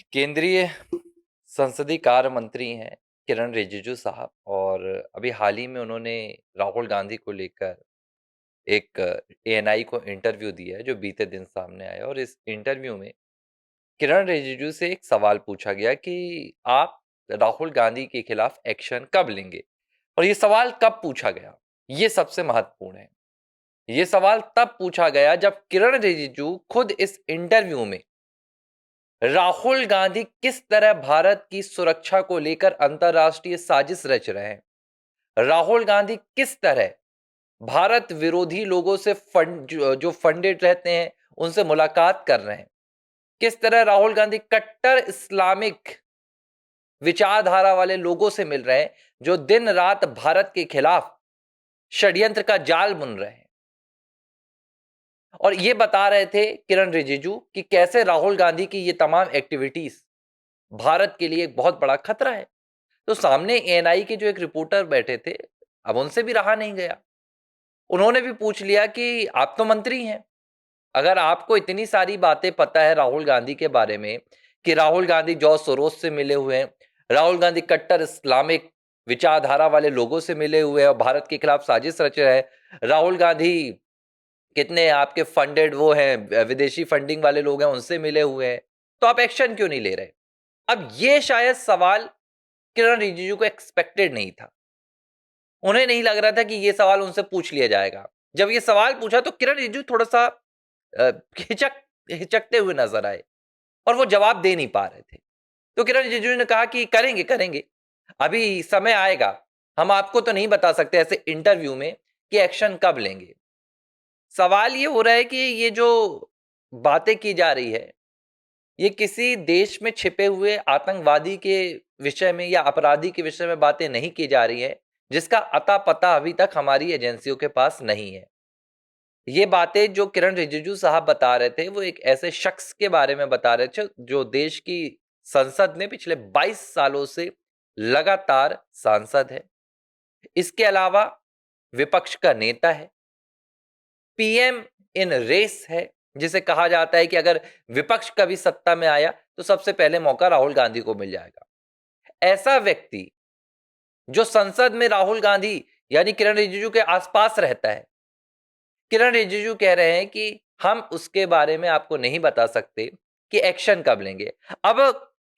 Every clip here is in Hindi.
केंद्रीय संसदीय कार्य मंत्री हैं किरण रिजिजू साहब। और अभी हाल ही में उन्होंने राहुल गांधी को लेकर एक एएनआई को इंटरव्यू दिया है जो बीते दिन सामने आया। और इस इंटरव्यू में किरण रिजिजू से एक सवाल पूछा गया कि आप राहुल गांधी के खिलाफ एक्शन कब लेंगे। और ये सवाल कब पूछा गया, ये सबसे महत्वपूर्ण है। ये सवाल तब पूछा गया जब किरण रिजिजू खुद इस इंटरव्यू में राहुल गांधी किस तरह भारत की सुरक्षा को लेकर अंतरराष्ट्रीय साजिश रच रहे हैं, राहुल गांधी किस तरह भारत विरोधी लोगों से जो फंडेड रहते हैं उनसे मुलाकात कर रहे हैं, किस तरह राहुल गांधी कट्टर इस्लामिक विचारधारा वाले लोगों से मिल रहे हैं जो दिन रात भारत के खिलाफ षड्यंत्र का जाल बुन रहे हैं। और ये बता रहे थे किरण रिजिजू कि कैसे राहुल गांधी की ये तमाम एक्टिविटीज भारत के लिए एक बहुत बड़ा खतरा है। तो सामने एएनआई के जो एक रिपोर्टर बैठे थे, अब उनसे भी रहा नहीं गया। उन्होंने भी पूछ लिया कि आप तो मंत्री हैं, अगर आपको इतनी सारी बातें पता है राहुल गांधी के बारे में कि राहुल गांधी जॉर्ज सोरोस से मिले हुए हैं, राहुल गांधी कट्टर इस्लामिक विचारधारा वाले लोगों से मिले हुए हैं और भारत के खिलाफ साजिश रच रहे हैं, राहुल गांधी कितने आपके फंडेड वो हैं, विदेशी फंडिंग वाले लोग हैं, उनसे मिले हुए हैं, तो आप एक्शन क्यों नहीं ले रहे। अब ये शायद सवाल किरण रिजिजू को एक्सपेक्टेड नहीं था। उन्हें नहीं लग रहा था कि ये सवाल उनसे पूछ लिया जाएगा। जब ये सवाल पूछा तो किरण रिजिजू थोड़ा सा हिचकते हुए नजर आए और वो जवाब दे नहीं पा रहे थे। तो किरण रिजिजू ने कहा कि करेंगे करेंगे, अभी समय आएगा, हम आपको तो नहीं बता सकते ऐसे इंटरव्यू में कि एक्शन कब लेंगे। सवाल ये हो रहा है कि ये जो बातें की जा रही है, ये किसी देश में छिपे हुए आतंकवादी के विषय में या अपराधी के विषय में बातें नहीं की जा रही है जिसका अता पता अभी तक हमारी एजेंसियों के पास नहीं है। ये बातें जो किरण रिजिजू साहब बता रहे थे वो एक ऐसे शख्स के बारे में बता रहे थे जो देश की संसद में पिछले 22 सालों से लगातार सांसद है। इसके अलावा विपक्ष का नेता है, पीएम इन रेस है, जिसे कहा जाता है कि अगर विपक्ष कभी सत्ता में आया तो सबसे पहले मौका राहुल गांधी को मिल जाएगा। ऐसा व्यक्ति जो संसद में राहुल गांधी यानी किरण रिजिजू के आसपास रहता है, किरण रिजिजू कह रहे हैं कि हम उसके बारे में आपको नहीं बता सकते कि एक्शन कब लेंगे। अब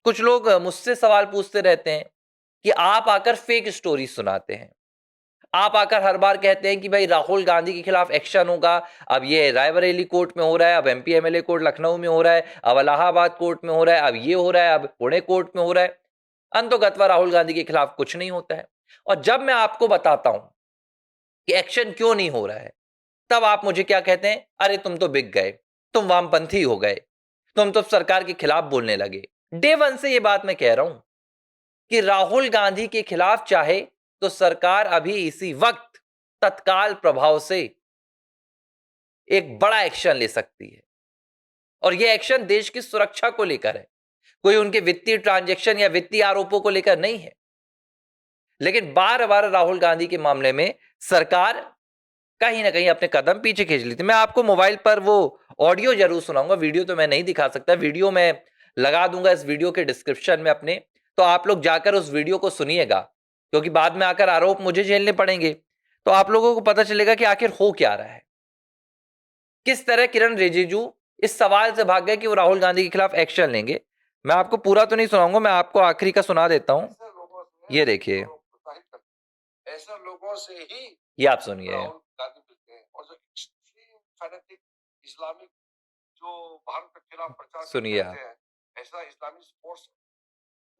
कुछ लोग मुझसे सवाल पूछते रहते हैं कि आप आकर फेक स्टोरी सुनाते हैं, आप आकर हर बार कहते हैं कि भाई राहुल गांधी के खिलाफ एक्शन होगा, अब ये रायबरेली कोर्ट में हो रहा है, अब एमपी एमएलए कोर्ट लखनऊ में हो रहा है, अब इलाहाबाद कोर्ट में हो रहा है, अब ये हो रहा है, अब पुणे कोर्ट में हो रहा है, अंतोगत्वा राहुल गांधी के खिलाफ कुछ नहीं होता है। और जब मैं आपको बताता हूं कि एक्शन क्यों नहीं हो रहा है, तब आप मुझे क्या कहते हैं, अरे तुम तो बिक गए, तुम वामपंथी हो गए, तुम तो सरकार के खिलाफ बोलने लगे। डे वन से ये बात मैं कह रहा हूं कि राहुल गांधी के खिलाफ चाहे तो सरकार अभी इसी वक्त तत्काल प्रभाव से एक बड़ा एक्शन ले सकती है। और यह एक्शन देश की सुरक्षा को लेकर है, कोई उनके वित्तीय ट्रांजैक्शन या वित्तीय आरोपों को लेकर नहीं है। लेकिन बार बार राहुल गांधी के मामले में सरकार कहीं ना कहीं अपने कदम पीछे खींच ली थी। मैं आपको मोबाइल पर वो ऑडियो जरूर सुनाऊंगा, वीडियो तो मैं नहीं दिखा सकता, वीडियो मैं लगा दूंगा इस वीडियो के डिस्क्रिप्शन में अपने, तो आप लोग जाकर उस वीडियो को सुनिएगा, क्योंकि बाद में आकर आरोप मुझे झेलने पड़ेंगे। तो आप लोगों को पता चलेगा कि आखिर हो क्या रहा है, किस तरह किरण रिजिजू इस सवाल से भाग गए कि वो राहुल गांधी के खिलाफ एक्शन लेंगे। मैं आपको पूरा तो नहीं सुनाऊंगा, मैं आपको आखिरी का सुना देता हूं। ये देखिए, ऐसे लोगों से ही ये आप सुनिए। राहुल गांधी मिलते हैं और जो एक्सट्रीम फैनेटिक इस्लामिक जो भारत के खिलाफ प्रचार सुनिए करते हैं, ऐसा इस्लामिक फोर्स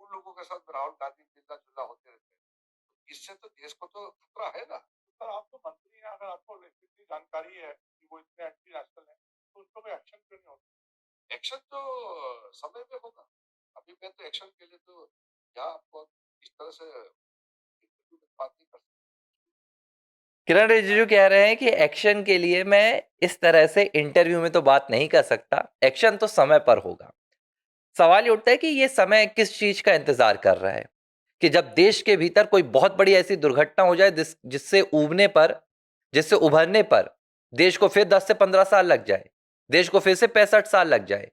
उन लोगों के साथ राहुल गांधी मिलना जुलना होते रहते हैं। इससे तो देश को तो खतरा है ना। सर आप तो मंत्री हैं, अगर आपको इतनी जानकारी है कि वो इतने एंटी नेशनल हैं, तो उस पर एक्शन क्यों नहीं होता? एक्शन तो समय में होगा। अभी मैं तो एक्शन के लिए तो यहाँ आपको इस तरह से बात नहीं कर सकता। किरण रिजिजू कह रहे हैं कि एक्शन के लिए मैं इस तरह से इंटरव्यू में तो बात नहीं कर सकता, एक्शन तो समय पर होगा। सवाल ये उठता है कि ये समय किस चीज का इंतजार कर रहा है, कि जब देश के भीतर कोई बहुत बड़ी ऐसी दुर्घटना हो जाए जिससे उभरने पर देश को फिर 10 से 15 साल लग जाए, देश को फिर से 65 साल लग जाए,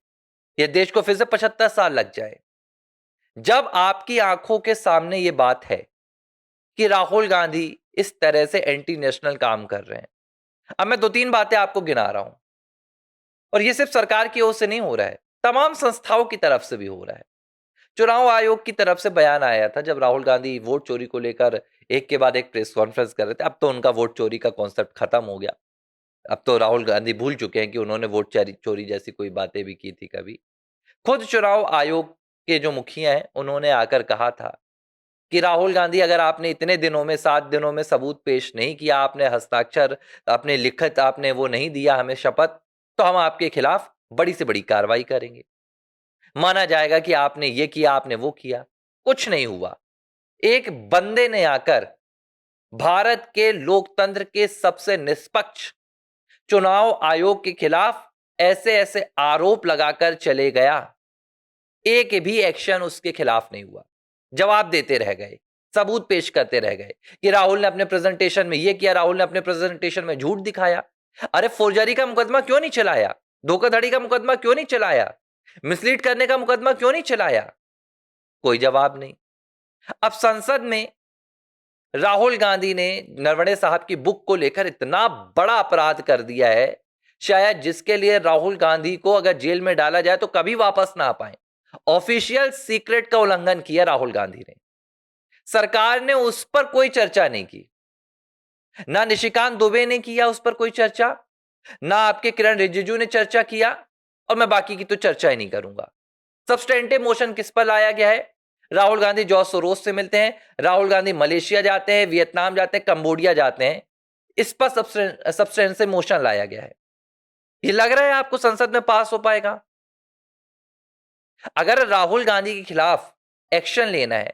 ये देश को फिर से 75 साल लग जाए। जब आपकी आंखों के सामने ये बात है कि राहुल गांधी इस तरह से एंटी नेशनल काम कर रहे हैं। अब मैं 2-3 बातें आपको गिना रहा हूं, और ये सिर्फ सरकार की ओर से नहीं हो रहा है, तमाम संस्थाओं की तरफ से भी हो रहा है। चुनाव आयोग की तरफ से बयान आया था जब राहुल गांधी वोट चोरी को लेकर एक के बाद एक प्रेस कॉन्फ्रेंस कर रहे थे। अब तो उनका वोट चोरी का कॉन्सेप्ट खत्म हो गया। अब तो राहुल गांधी भूल चुके हैं कि उन्होंने वोट चोरी जैसी कोई बातें भी की थी कभी। खुद चुनाव आयोग के जो मुखिया हैं उन्होंने आकर कहा था कि राहुल गांधी, अगर आपने इतने दिनों में 7 दिनों में सबूत पेश नहीं किया, आपने हस्ताक्षर, आपने लिखित, आपने वो नहीं दिया हमें शपथ, तो हम आपके खिलाफ बड़ी से बड़ी कार्रवाई करेंगे। माना जाएगा कि आपने ये किया, आपने वो किया। कुछ नहीं हुआ। एक बंदे ने आकर भारत के लोकतंत्र के सबसे निष्पक्ष चुनाव आयोग के खिलाफ ऐसे ऐसे आरोप लगाकर चले गया। एक भी एक्शन उसके खिलाफ नहीं हुआ। जवाब देते रह गए, सबूत पेश करते रह गए कि राहुल ने अपने प्रेजेंटेशन में ये किया, राहुल ने अपने प्रेजेंटेशन में झूठ दिखाया। अरे फोर्जरी का मुकदमा क्यों नहीं चलाया? धोखाधड़ी का मुकदमा क्यों नहीं चलाया? मिसलीड करने का मुकदमा क्यों नहीं चलाया? कोई जवाब नहीं। अब संसद में राहुल गांधी ने नरवणे साहब की बुक को लेकर इतना बड़ा अपराध कर दिया है, शायद जिसके लिए राहुल गांधी को अगर जेल में डाला जाए तो कभी वापस ना आ पाए। ऑफिशियल सीक्रेट का उल्लंघन किया राहुल गांधी ने। सरकार ने उस पर कोई चर्चा नहीं की, ना निशिकांत दुबे ने किया उस पर कोई चर्चा, ना आपके किरण रिजिजू ने चर्चा किया, और मैं बाकी की तो चर्चा ही नहीं करूंगा। सब्सटेंटिव मोशन किस पर लाया गया है? राहुल गांधी जॉर्ज सोरोस से मिलते हैं, राहुल गांधी मलेशिया जाते हैं, वियतनाम जाते हैं, कंबोडिया जाते हैं, इस पर सब्सटेंटिव मोशन लाया गया है। ये लग रहा है आपको संसद में पास हो पाएगा? अगर राहुल गांधी के खिलाफ एक्शन लेना है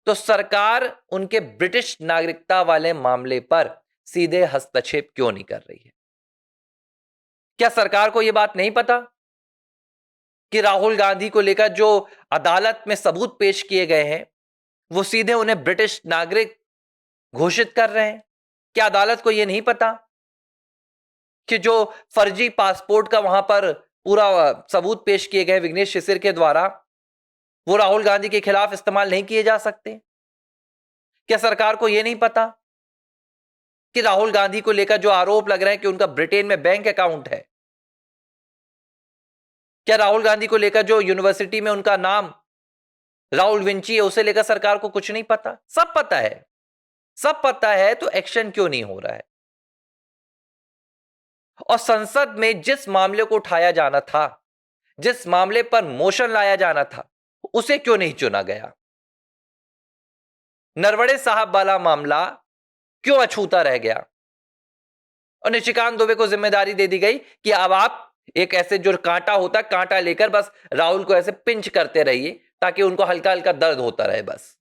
तो सरकार उनके ब्रिटिश नागरिकता वाले मामले पर सीधे हस्तक्षेप क्यों नहीं कर रही है? क्या सरकार को यह बात नहीं पता कि राहुल गांधी को लेकर जो अदालत में सबूत पेश किए गए हैं वो सीधे उन्हें ब्रिटिश नागरिक घोषित कर रहे हैं? क्या अदालत को यह नहीं पता कि जो फर्जी पासपोर्ट का वहां पर पूरा सबूत पेश किए गए विघ्नेश शिशिर के द्वारा, वो राहुल गांधी के खिलाफ इस्तेमाल नहीं किए जा सकते? क्या सरकार को यह नहीं पता कि राहुल गांधी को लेकर जो आरोप लग रहे हैं कि उनका ब्रिटेन में बैंक अकाउंट है? क्या राहुल गांधी को लेकर जो यूनिवर्सिटी में उनका नाम राहुल विंची है उसे लेकर सरकार को कुछ नहीं पता? सब पता है। सब पता है तो एक्शन क्यों नहीं हो रहा है? और संसद में जिस मामले को उठाया जाना था, जिस मामले पर मोशन लाया जाना था, उसे क्यों नहीं चुना गया? नरवणे साहब वाला मामला क्यों अछूता रह गया और निशिकांत दुबे को जिम्मेदारी दे दी गई कि अब आप एक ऐसे जो कांटा होता कांटा लेकर बस राहुल को ऐसे पिंच करते रहिए ताकि उनको हल्का हल्का दर्द होता रहे बस।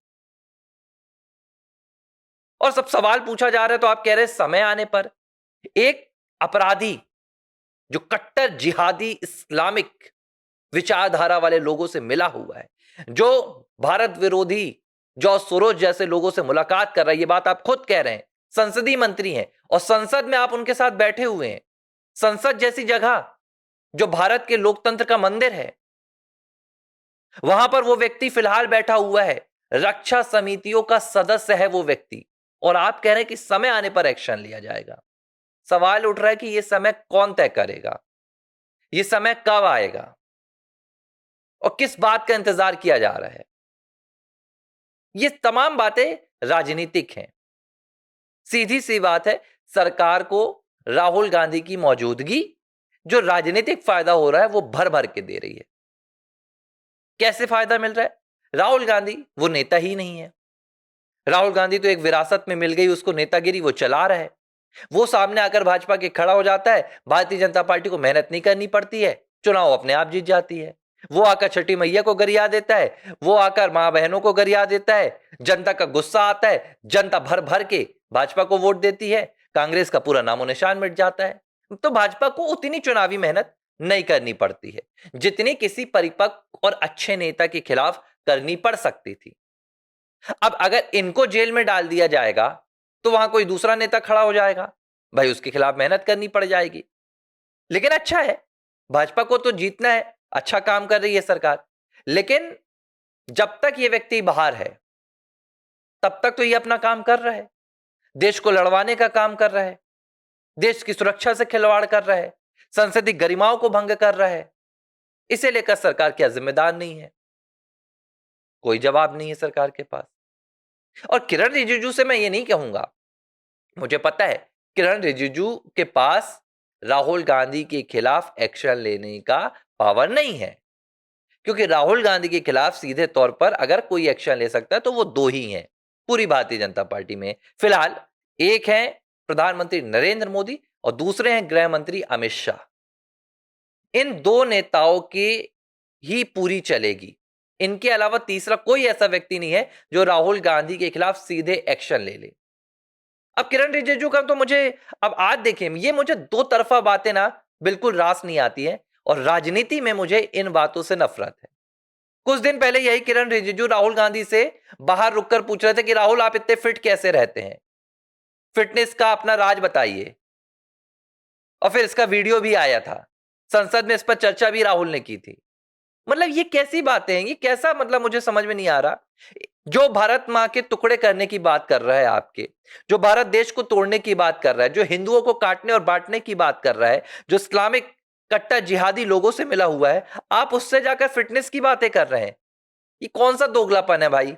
और सब सवाल पूछा जा रहा है तो आप कह रहे हैं समय आने पर एक अपराधी जो कट्टर जिहादी इस्लामिक विचारधारा वाले लोगों से मिला हुआ है, जो भारत विरोधी जॉर्ज सोरोस जैसे लोगों से मुलाकात कर रहा है, ये बात आप खुद कह रहे हैं, संसदीय मंत्री हैं और संसद में आप उनके साथ बैठे हुए हैं। संसद जैसी जगह जो भारत के लोकतंत्र का मंदिर है, वहां पर वो व्यक्ति फिलहाल बैठा हुआ है, रक्षा समितियों का सदस्य है वो व्यक्ति, और आप कह रहे हैं कि समय आने पर एक्शन लिया जाएगा। सवाल उठ रहा है कि यह समय कौन तय करेगा? यह समय कब आएगा और किस बात का इंतजार किया जा रहा है? ये तमाम बातें राजनीतिक हैं। सीधी सी बात है, सरकार को राहुल गांधी की मौजूदगी जो राजनीतिक फायदा हो रहा है वो भर भर के दे रही है। कैसे फायदा मिल रहा है? राहुल गांधी वो नेता ही नहीं है। राहुल गांधी तो एक विरासत में मिल गई उसको नेतागिरी, वो चला रहा है। वो सामने आकर भाजपा के खड़ा हो जाता है, भारतीय जनता पार्टी को मेहनत नहीं करनी पड़ती है, चुनाव अपने आप जीत जाती है। वो आकर छठी मैया को गरिया देता है, वो आकर मां बहनों को गरिया देता है, जनता का गुस्सा आता है, जनता भर भर के भाजपा को वोट देती है, कांग्रेस का पूरा नामो निशान मिट जाता है। तो भाजपा को उतनी चुनावी मेहनत नहीं करनी पड़ती है जितनी किसी परिपक्व और अच्छे नेता के खिलाफ करनी पड़ सकती थी। अब अगर इनको जेल में डाल दिया जाएगा तो वहां कोई दूसरा नेता खड़ा हो जाएगा, भाई उसके खिलाफ मेहनत करनी पड़ जाएगी। लेकिन अच्छा है, भाजपा को तो जीतना है, अच्छा काम कर रही है सरकार, लेकिन जब तक ये व्यक्ति बाहर है तब तक तो ये अपना काम कर रहा है, देश को लड़वाने का काम कर रहा है, देश की सुरक्षा से खिलवाड़ कर रहा है, संसदीय गरिमाओं को भंग कर रहा है। इसे लेकर सरकार क्या जिम्मेदार नहीं है? कोई जवाब नहीं है सरकार के पास। और किरण रिजिजू से मैं ये नहीं कहूंगा, मुझे पता है किरण रिजिजू के पास राहुल गांधी के खिलाफ एक्शन लेने का पावर नहीं है, क्योंकि राहुल गांधी के खिलाफ सीधे तौर पर अगर कोई एक्शन ले सकता है तो वो दो ही हैं पूरी भारतीय जनता पार्टी में फिलहाल। एक है प्रधानमंत्री नरेंद्र मोदी और दूसरे हैं गृह मंत्री अमित शाह। इन दो नेताओं की ही पूरी चलेगी, इनके अलावा तीसरा कोई ऐसा व्यक्ति नहीं है जो राहुल गांधी के खिलाफ सीधे एक्शन ले ले। अब किरण रिजिजू का तो मुझे, अब आज देखें, ये मुझे दो तरफा बातें ना बिल्कुल रास नहीं आती है, और राजनीति में मुझे इन बातों से नफरत है। कुछ दिन पहले यही किरण रिजिजू राहुल गांधी से बाहर रुककर पूछ रहे थे कि राहुल आप इतने फिट कैसे रहते हैं, फिटनेस का अपना राज बताइए। और फिर इसका वीडियो भी आया था, संसद में इस पर चर्चा भी राहुल ने की थी। मतलब ये कैसी बातें हैं, ये कैसा, मतलब मुझे समझ में नहीं आ रहा। जो भारत मां के टुकड़े करने की बात कर रहा है आपके, जो भारत देश को तोड़ने की बात कर रहा है, जो हिंदुओं को काटने और बांटने की बात कर रहा है, जो इस्लामिक कट्टा जिहादी लोगों से मिला हुआ है, आप उससे जाकर फिटनेस की बातें कर रहे हैं। ये कौन सा दोगलापन है भाई?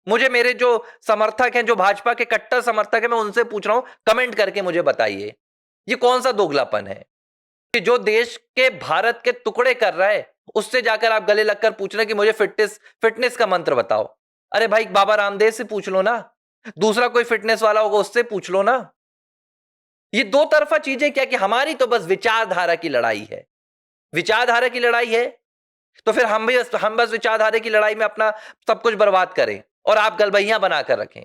मुझे, मेरे जो समर्थक हैं, जो भाजपा के कट्टर समर्थक हैं, मैं उनसे पूछ रहा हूं, कमेंट करके मुझे बताइए ये कौन सा दोगलापन है कि जो देश के भारत के टुकड़े कर रहा है उससे जाकर आप गले लगकर पूछ रहे हैं कि मुझे फिटनेस का मंत्र बताओ। अरे भाई, बाबा रामदेव से पूछ लो ना, दूसरा कोई फिटनेस वाला होगा उससे पूछ लो ना। ये दो तरफा चीजें क्या, कि हमारी तो बस विचारधारा की लड़ाई है, विचारधारा की लड़ाई है, तो फिर हम बस विचारधारा की लड़ाई में अपना सब कुछ बर्बाद करें और आप गलबहियां बनाकर रखें।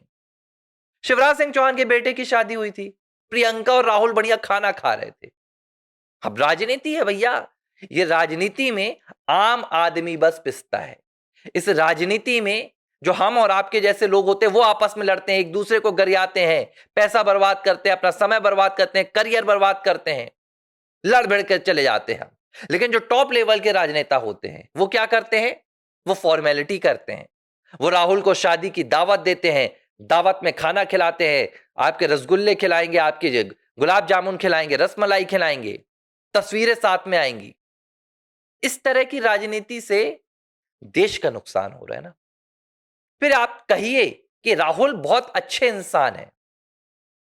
शिवराज सिंह चौहान के बेटे की शादी हुई थी, प्रियंका और राहुल बढ़िया खाना खा रहे थे। अब राजनीति है भैया, ये राजनीति में आम आदमी बस पिसता है। इस राजनीति में जो हम और आपके जैसे लोग होते हैं वो आपस में लड़ते हैं, एक दूसरे को गरियाते हैं, पैसा बर्बाद करते हैं, अपना समय बर्बाद करते हैं, करियर बर्बाद करते हैं, लड़ भिड़ कर चले जाते हैं। लेकिन जो टॉप लेवल के राजनेता होते हैं वो क्या करते हैं? वो फॉर्मेलिटी करते हैं। वो राहुल को शादी की दावत देते हैं, दावत में खाना खिलाते हैं, आपके रसगुल्ले खिलाएंगे, आपके गुलाब जामुन खिलाएंगे, रसमलाई खिलाएंगे, तस्वीरें साथ में आएंगी। इस तरह की राजनीति से देश का नुकसान हो रहा है ना। फिर आप कहिए कि राहुल बहुत अच्छे इंसान हैं,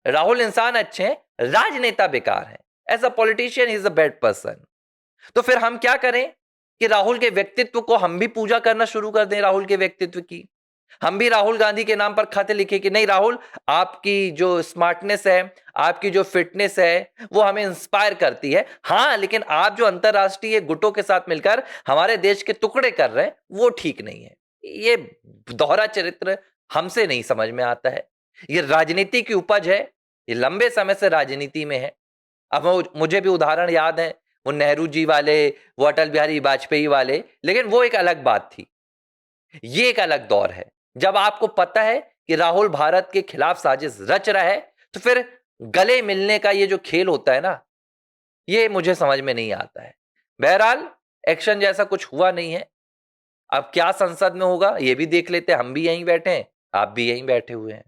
राहुल इंसान अच्छे हैं, राजनेता बेकार हैं, as a politician he is a bad person. तो फिर हम क्या करें कि राहुल के व्यक्तित्व को हम भी पूजा करना शुरू कर दें, राहुल के व्यक्तित्व की। हम भी राहुल गांधी के नाम पर खाते लिखे कि नहीं राहुल, आपकी जो स्मार्टनेस है, आपकी जो फिटनेस है, वो हमें इंस्पायर करती है। हाँ, लेकिन आप जो अंतरराष्ट्रीय गुटों के साथ मिलकर हमारे देश के टुकड़े कर रहे हैं वो ठीक नहीं है। ये दोहरा चरित्र हमसे नहीं समझ में आता है। ये राजनीति की उपज है, ये लंबे समय से राजनीति में है। अब मुझे भी उदाहरण याद है, वो नेहरू जी वाले, वो अटल बिहारी वाजपेयी वाले, लेकिन वो एक अलग बात थी। ये एक अलग दौर है जब आपको पता है कि राहुल भारत के खिलाफ साजिश रच रहा है, तो फिर गले मिलने का ये जो खेल होता है ना, ये मुझे समझ में नहीं आता है। बहरहाल एक्शन जैसा कुछ हुआ नहीं है। अब क्या संसद में होगा ये भी देख लेते हैं। हम भी यहीं बैठे हैं, आप भी यहीं बैठे हुए हैं।